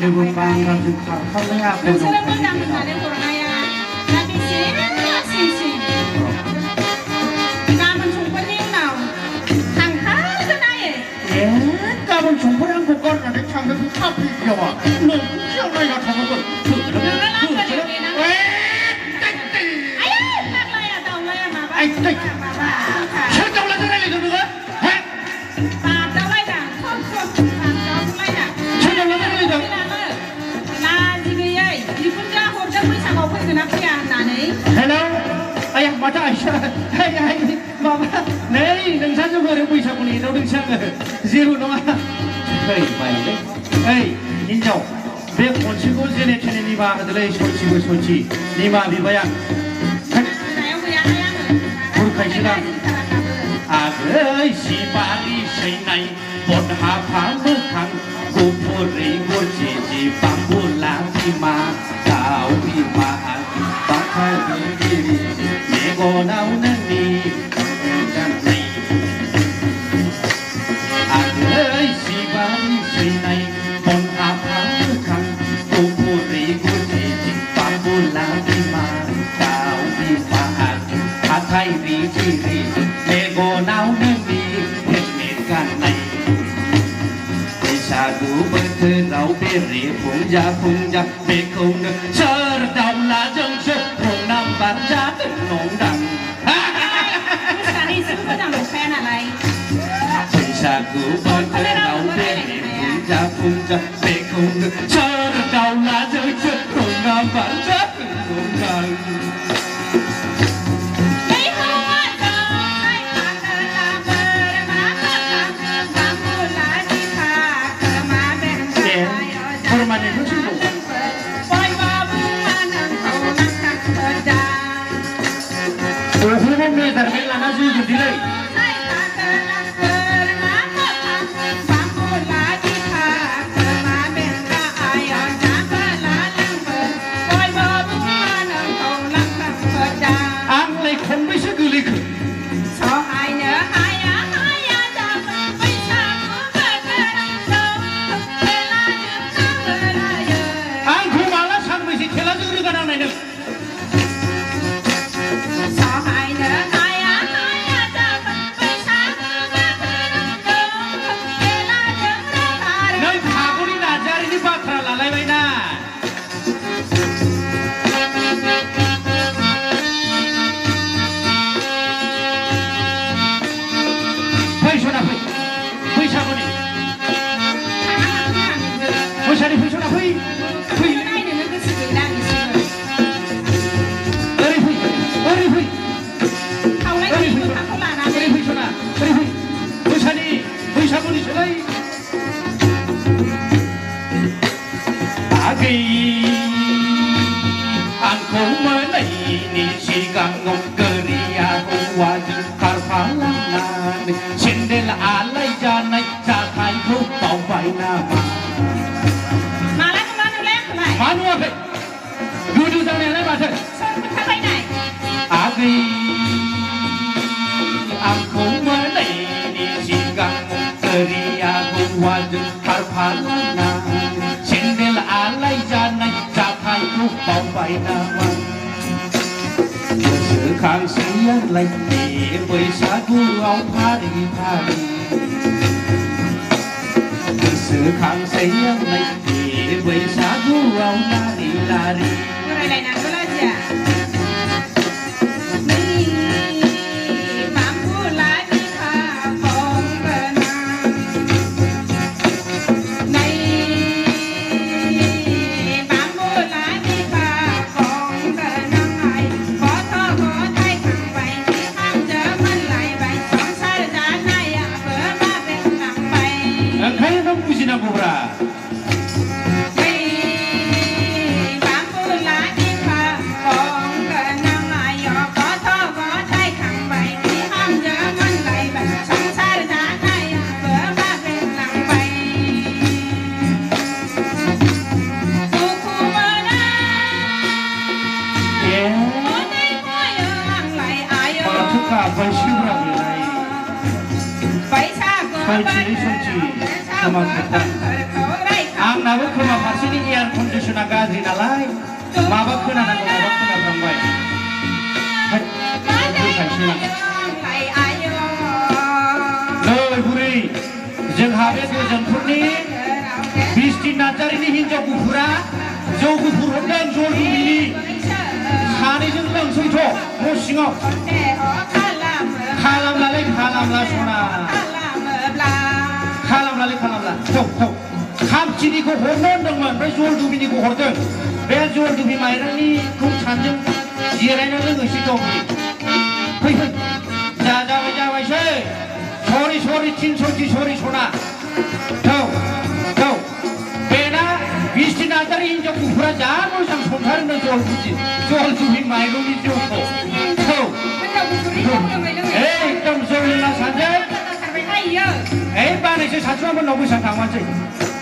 देबो बांगालजों खारफानाय आखल नोंसोरो मोजां होननानै हरनाया दा बेसे लासिंसिं गाबोन समफोरनि उनाव थांथारगोन आयै गाबोन समफोर आंखौ गारनानै थांनो थाफैयावा नोंखौ नायना थांगोन नोंनो लांगोन आयै फाग्लाया दावलाया माबा सोर दावलाजों रायलायदों नोङो बादावलायदां बादावलायदां सोर दावलाजों रायलायदों लाजि गैयै बिखुनजोआ हरदों बैसागआव फैगोन ना फैया होननानै हेलौ आया माथो आइसा माबा नै नोंसाजों ओरै बैसागुनि एदावदोंसो आङो जेबो नङा फैबायलै ओइ हिनजाव बे खनसेखौ जेने थेने निमाहा होदोलै सयथिबो सयथि निमाहा बिबाय आं बुरखायसोदां आगै सिबारि सैनाय बदहाफा मोखां गुफुरै गरसे जि बांबुला बिमा दाउ बिमा बाखागिरि मेगनाव नोंनि गाननाय आगै सिबारि सैनाय बदहाफा मोखां गुफुरै गरसे जि बांबुला बिमा दाउ बिमा हाथाय रिजिरि मेगनाव नोंनि हेलमेट गाननाय बैसागु बोथोराव बेरे फुंजा फुंजा बेखौनो सोर दावलाजोंसो रंनाम बाजागोन नंदां मोजां नंखाया नालाय बैसागु बोथोराव बेरे फुंजा फुंजा बेखौनो सोर दावलाजोंसो रंनाम बाजागोन नंदां आंखौ मोनैनि सिगाङाव गोरिया हौवाजों खारफालांनानै सेन्देल आलाय जानाय जाथायखौ बावबाय नामा मा नुवाखै गोदो जानायालाय माथो आगै आंखौ मोनैनि सिगाङाव गोरिया हौवाजों खारफालांनानै सेन्देल आलाय जानाय जाथायखौ बावबाय नामा गोसोखांसैयालाय बे बैसागुआव फारि फारि गोसोखांसैयालाय बे बैसागुआव लारि लारि फरायलायनांगौ लाजिया 설치 그만했다 आंनाबो खोमा फारसेनि एयार कन्डिशना गाज्रि नालाय माबा खोनानांगौ माबा खोनाफ्लांबाय नै बुरै जोंहा बे गोजोनफोरनि बिस्टि नार्जारिनि हिनजाव गुफुरा जौ गुफुर हरदों जल दुबिनि सानैजों लोंसैथ' न' सिङाव खालामलालै खालामला सना खालामला थौ खामथिनिखौ हरनो होनदोंमोन ओमफ्राय जल दुबिनिखौ हरदों बे जल दुबि माइरंनिखौ सानजों जिरायना लोंनोसै दं फै जाबायसै सरि थिनस'थि सरि सना थौ बेना बिस्टि नार्जारि हिनजाव गुफुरा जा मोजां संथारनो जल दुबि माइरंनि जौखौ थौ एकदम जौ लोंना सानजों बानायसै सानसुमा मोननाव बैसाग थांबानोसै